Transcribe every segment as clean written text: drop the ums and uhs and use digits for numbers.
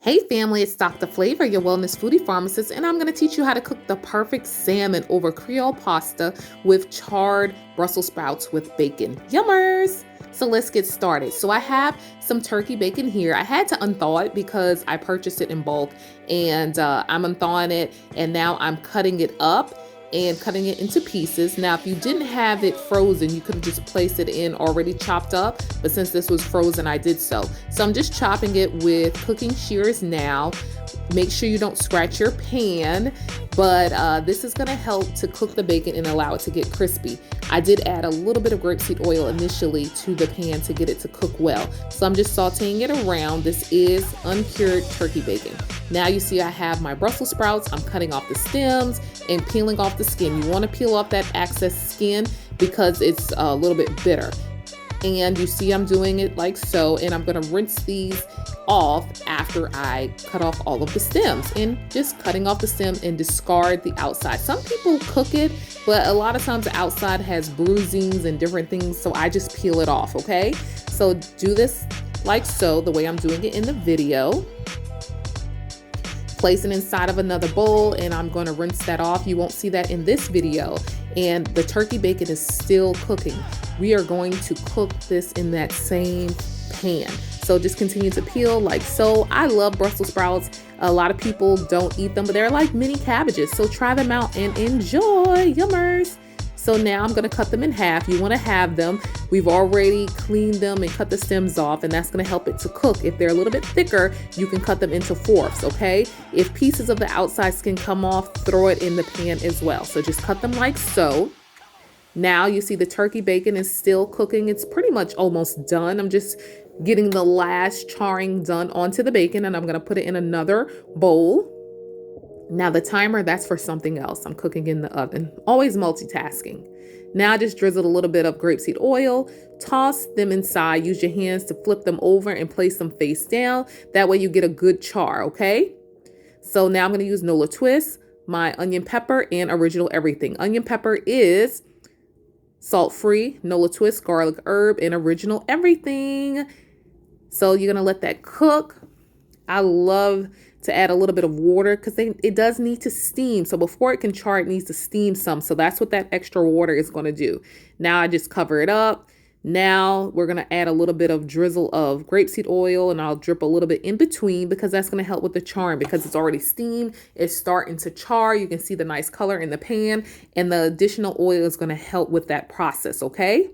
Hey family, it's Dr. Flava, your wellness foodie pharmacist, and I'm going to teach you how to cook the perfect salmon over Creole pasta with charred Brussels sprouts with bacon. Yummers! So let's get started. So I have some turkey bacon here. I had to unthaw it because I purchased it in bulk, and I'm unthawing it, and now I'm cutting it up and cutting it into pieces. Now, if you didn't have it frozen, you could have just placed it in already chopped up, but since this was frozen, I did so. So I'm just chopping it with cooking shears now. Make sure you don't scratch your pan, but this is gonna help to cook the bacon and allow it to get crispy. I did add a little bit of grapeseed oil initially to the pan to get it to cook well. So I'm just sauteing it around. This is uncured turkey bacon. Now you see I have my Brussels sprouts. I'm cutting off the stems and peeling off the skin. You wanna peel off that excess skin because it's a little bit bitter. And you see I'm doing it like so, and I'm gonna rinse these off after I cut off all of the stems, and just cutting off the stem and discard the outside. Some people cook it, but a lot of times the outside has bruisings and different things, so I just peel it off, okay? So do this like so, the way I'm doing it in the video. Place it inside of another bowl, and I'm going to rinse that off. You won't see that in this video, and the turkey bacon is still cooking. We are going to cook this in that same pan. So just continue to peel like so. I love Brussels sprouts. A lot of people don't eat them, but they're like mini cabbages. So try them out and enjoy. Yummers. So now I'm going to cut them in half. You want to have them. We've already cleaned them and cut the stems off, and that's going to help it to cook. If they're a little bit thicker, you can cut them into fourths, okay? If pieces of the outside skin come off, throw it in the pan as well. So just cut them like so. Now you see the turkey bacon is still cooking. It's pretty much almost done. I'm just getting the last charring done onto the bacon, and I'm going to put it in another bowl. Now the timer, that's for something else. I'm cooking in the oven, always multitasking. Now just drizzle a little bit of grapeseed oil, toss them inside, use your hands to flip them over and place them face down. That way you get a good char, okay? So now I'm gonna use NOLA twist, my onion pepper, and original everything. Onion pepper is salt-free, NOLA twist, garlic herb, and original everything. So you're gonna let that cook. I love to add a little bit of water because it does need to steam. So before it can char, it needs to steam some. So that's what that extra water is going to do. Now I just cover it up. Now we're going to add a little bit of drizzle of grapeseed oil, and I'll drip a little bit in between because that's going to help with the charring because it's already steamed. It's starting to char. You can see the nice color in the pan, and the additional oil is going to help with that process, okay?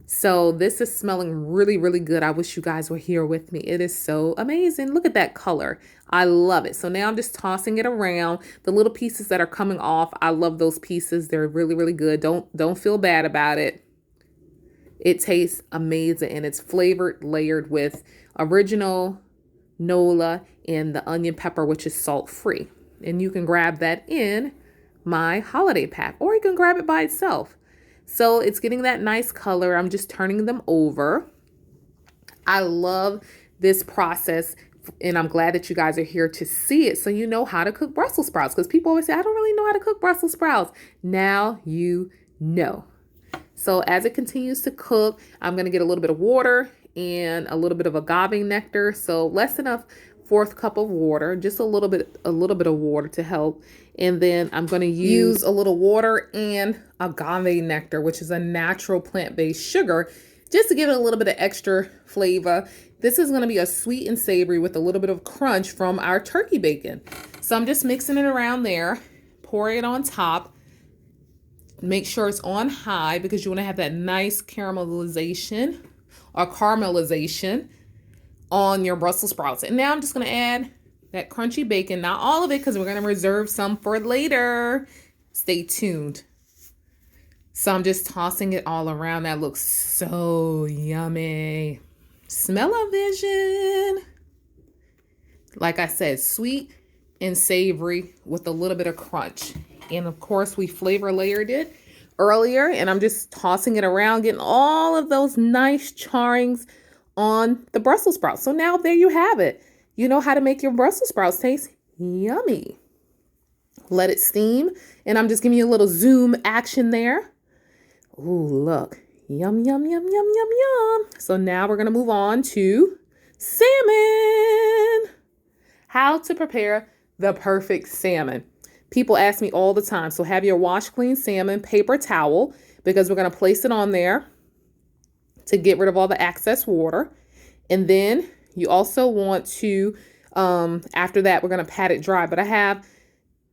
So this is smelling really, really good. I wish you guys were here with me. It is so amazing. Look at that color. I love it. So now I'm just tossing it around. The little pieces that are coming off, I love those pieces. They're really, really good. Don't feel bad about it. It tastes amazing, and it's flavored, layered with original NOLA and the onion pepper, which is salt-free. And you can grab that in my holiday pack, or you can grab it by itself. So it's getting that nice color. I'm just turning them over. I love this process, and I'm glad that you guys are here to see it so you know how to cook Brussels sprouts, because people always say, I don't really know how to cook Brussels sprouts. Now you know. So as it continues to cook, I'm going to get a little bit of water and a little bit of agave nectar. So less than a fourth cup of water, just a little bit of water to help. And then I'm going to use a little water and agave nectar, which is a natural plant-based sugar, just to give it a little bit of extra flavor. This is going to be a sweet and savory with a little bit of crunch from our turkey bacon. So I'm just mixing it around there, pouring it on top. Make sure it's on high because you want to have that nice caramelization on your Brussels sprouts. And now I'm just going to add that crunchy bacon, not all of it because we're going to reserve some for later. Stay tuned. So I'm just tossing it all around. That looks so yummy. Smell-o-vision. Like I said, sweet and savory with a little bit of crunch. And of course, we flavor layered it earlier, and I'm just tossing it around, getting all of those nice charrings on the Brussels sprouts. So now there you have it. You know how to make your Brussels sprouts taste yummy. Let it steam, and I'm just giving you a little zoom action there. Ooh, look. Yum, yum, yum, yum, yum, yum. So now we're going to move on to salmon. How to prepare the perfect salmon. People ask me all the time. So have your wash clean salmon paper towel because we're going to place it on there to get rid of all the excess water. And then you also want to, after that, we're going to pat it dry. But I have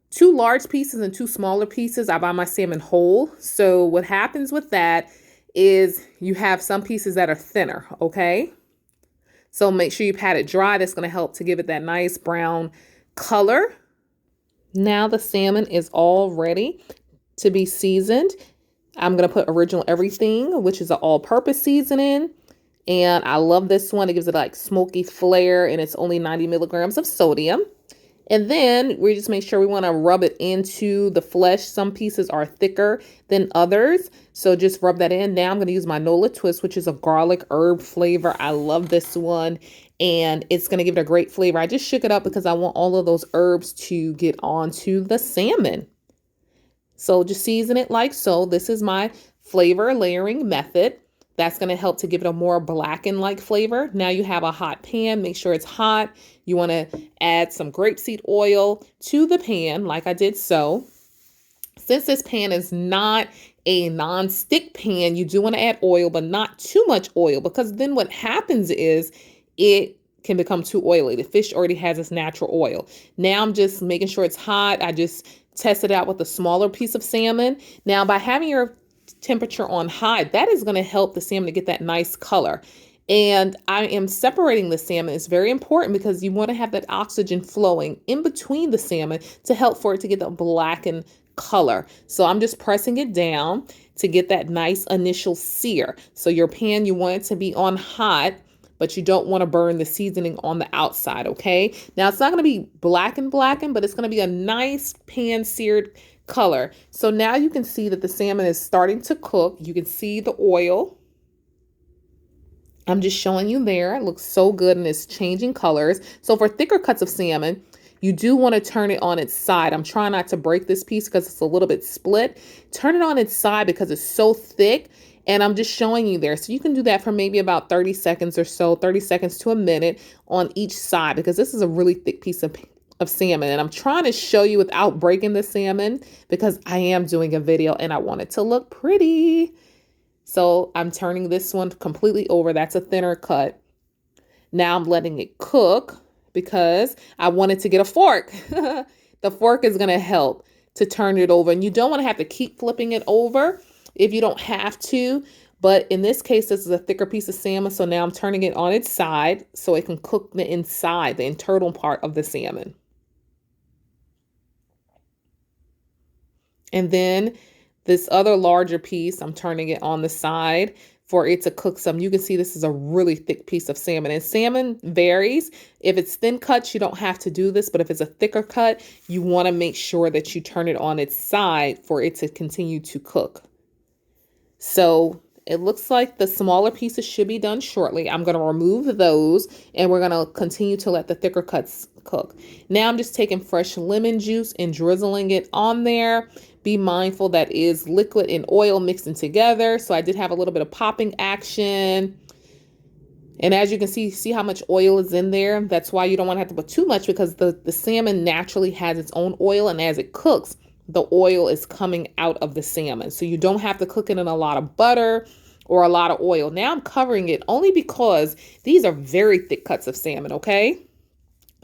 2 large pieces and 2 smaller pieces. I buy my salmon whole. So what happens with that is you have some pieces that are thinner, okay? So make sure you pat it dry. That's going to help to give it that nice brown color. Now the salmon is all ready to be seasoned. I'm going to put Original Everything, which is an all-purpose seasoning. And I love this one. It gives it like smoky flair, and it's only 90 milligrams of sodium. And then we just make sure we want to rub it into the flesh. Some pieces are thicker than others, so just rub that in. Now I'm going to use my NOLA twist, which is a garlic herb flavor. I love this one, and it's going to give it a great flavor. I just shook it up because I want all of those herbs to get onto the salmon. So just season it like so. This is my flavor layering method. That's going to help to give it a more blackened-like flavor. Now you have a hot pan. Make sure it's hot. You want to add some grapeseed oil to the pan like I did so. Since this pan is not a non-stick pan, you do want to add oil, but not too much oil, because then what happens is it can become too oily. The fish already has its natural oil. Now I'm just making sure it's hot. I just tested it out with a smaller piece of salmon. Now by having your temperature on high, that is going to help the salmon to get that nice color. And I am separating the salmon. It's very important because you want to have that oxygen flowing in between the salmon to help for it to get the blackened color. So I'm just pressing it down to get that nice initial sear. So your pan, you want it to be on hot, but you don't want to burn the seasoning on the outside, okay? Now it's not going to be blackened, but it's going to be a nice pan-seared color. So now you can see that the salmon is starting to cook. You can see the oil. I'm just showing you there. It looks so good and it's changing colors. So for thicker cuts of salmon, you do want to turn it on its side. I'm trying not to break this piece because it's a little bit split. Turn it on its side because it's so thick. And I'm just showing you there. So you can do that for maybe about 30 seconds or so, 30 seconds to a minute on each side, because this is a really thick piece of salmon. And I'm trying to show you without breaking the salmon because I am doing a video and I want it to look pretty. So I'm turning this one completely over. That's a thinner cut. Now I'm letting it cook because I wanted to get a fork. The fork is going to help to turn it over. And you don't want to have to keep flipping it over if you don't have to. But in this case, this is a thicker piece of salmon. So now I'm turning it on its side so it can cook the inside, the internal part of the salmon. And then this other larger piece, I'm turning it on the side for it to cook some. You can see this is a really thick piece of salmon, and salmon varies. If it's thin cuts, you don't have to do this, but if it's a thicker cut, you want to make sure that you turn it on its side for it to continue to cook. So it looks like the smaller pieces should be done shortly. I'm going to remove those and we're going to continue to let the thicker cuts cook. Now I'm just taking fresh lemon juice and drizzling it on there. Be mindful that is liquid and oil mixing together. So I did have a little bit of popping action. And as you can see how much oil is in there. That's why you don't want to have to put too much, because the salmon naturally has its own oil, and as it cooks, the oil is coming out of the salmon. So you don't have to cook it in a lot of butter or a lot of oil. Now I'm covering it only because these are very thick cuts of salmon, okay?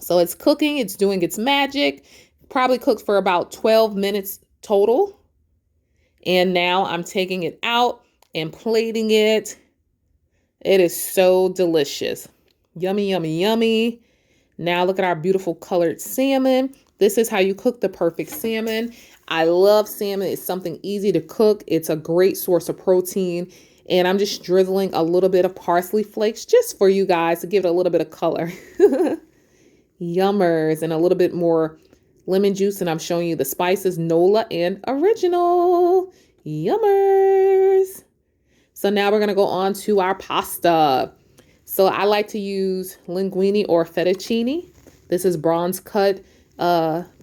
So it's cooking, it's doing its magic. Probably cooked for about 12 minutes total. And now I'm taking it out and plating it. It is so delicious. Yummy, yummy, yummy. Now look at our beautiful colored salmon. This is how you cook the perfect salmon. I love salmon. It's something easy to cook. It's a great source of protein. And I'm just drizzling a little bit of parsley flakes just for you guys to give it a little bit of color. Yummers. And a little bit more lemon juice. And I'm showing you the spices, NOLA and Original. Yummers. So now we're going to go on to our pasta. So I like to use linguine or fettuccine. This is bronze cut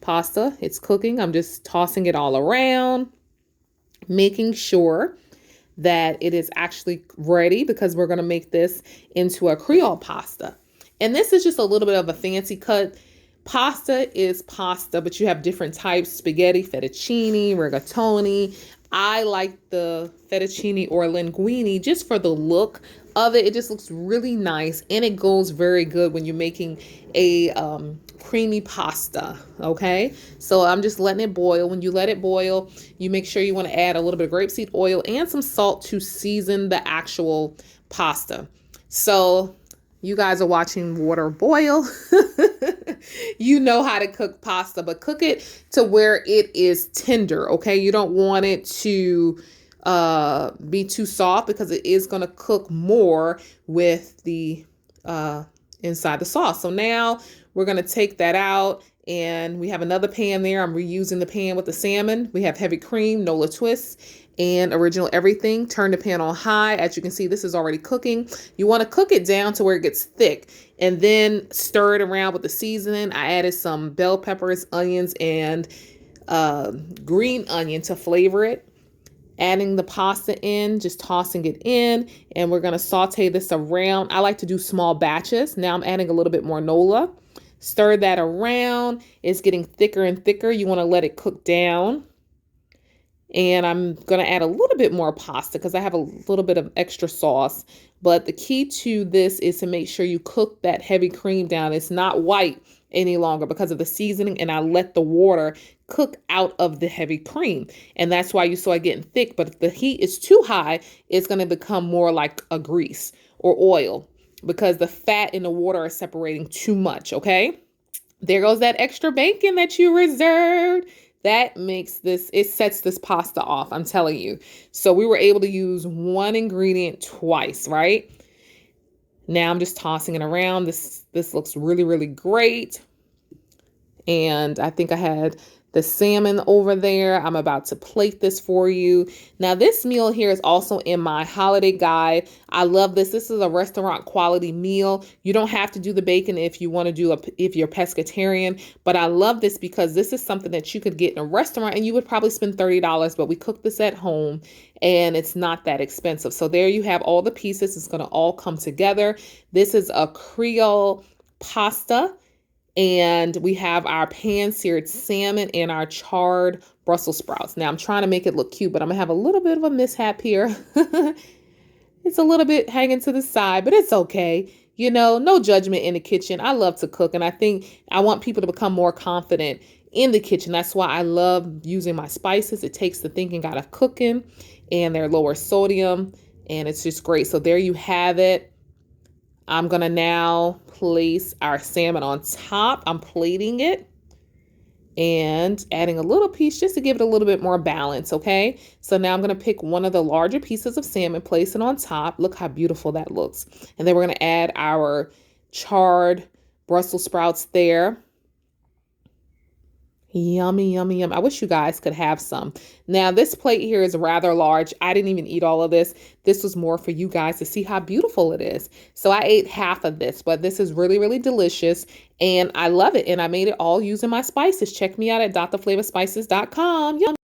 pasta. It's cooking. I'm just tossing it all around, making sure that it is actually ready, because we're going to make this into a Creole pasta. And this is just a little bit of a fancy cut, Pasta is pasta, but you have different types: spaghetti, fettuccine, rigatoni. I like the fettuccine or linguine just for the look of it. It just looks really nice, and it goes very good when you're making a creamy pasta. Okay, so I'm just letting it boil. When you let it boil, you make sure you want to add a little bit of grapeseed oil and some salt to season the actual pasta. So you guys are watching water boil. You know how to cook pasta, but cook it to where it is tender, okay? You don't want it to be too soft, because it is going to cook more with the inside the sauce. So now we're going to take that out, and we have another pan there. I'm reusing the pan with the salmon. We have heavy cream, NOLA twists, and original everything. Turn the pan on high. As you can see, this is already cooking. You want to cook it down to where it gets thick, and then stir it around with the seasoning. I added some bell peppers, onions, and green onion to flavor it. Adding the pasta in, just tossing it in, and we're going to saute this around. I like to do small batches. Now I'm adding a little bit more NOLA. Stir that around. It's getting thicker and thicker. You want to let it cook down. And I'm going to add a little bit more pasta because I have a little bit of extra sauce. But the key to this is to make sure you cook that heavy cream down. It's not white any longer because of the seasoning, and I let the water cook out of the heavy cream. And that's why you saw it getting thick. But if the heat is too high, it's going to become more like a grease or oil because the fat in the water is separating too much, okay? There goes that extra bacon that you reserved. That makes this, it sets this pasta off, I'm telling you. So we were able to use one ingredient twice, right? Now I'm just tossing it around. This looks really, really great. And I think I had the salmon over there. I'm about to plate this for you. Now this meal here is also in my holiday guide. I love this. This is a restaurant quality meal. You don't have to do the bacon if you want to do if you're pescatarian, but I love this because this is something that you could get in a restaurant and you would probably spend $30, but we cook this at home and it's not that expensive. So there you have all the pieces. It's going to all come together. This is a Creole pasta. And we have our pan-seared salmon and our charred Brussels sprouts. Now I'm trying to make it look cute, but I'm gonna have a little bit of a mishap here. It's a little bit hanging to the side, but it's okay. You know, no judgment in the kitchen. I love to cook, and I think I want people to become more confident in the kitchen. That's why I love using my spices. It takes the thinking out of cooking, and they're lower sodium, and it's just great. So there you have it. I'm going to now place our salmon on top. I'm plating it and adding a little piece just to give it a little bit more balance, okay? So now I'm going to pick one of the larger pieces of salmon, place it on top. Look how beautiful that looks. And then we're going to add our charred Brussels sprouts there. Yummy, yummy, yummy. I wish you guys could have some. Now, this plate here is rather large. I didn't even eat all of this. This was more for you guys to see how beautiful it is. So I ate half of this, but this is really, really delicious. And I love it. And I made it all using my spices. Check me out at drflavaspices.com. Yum.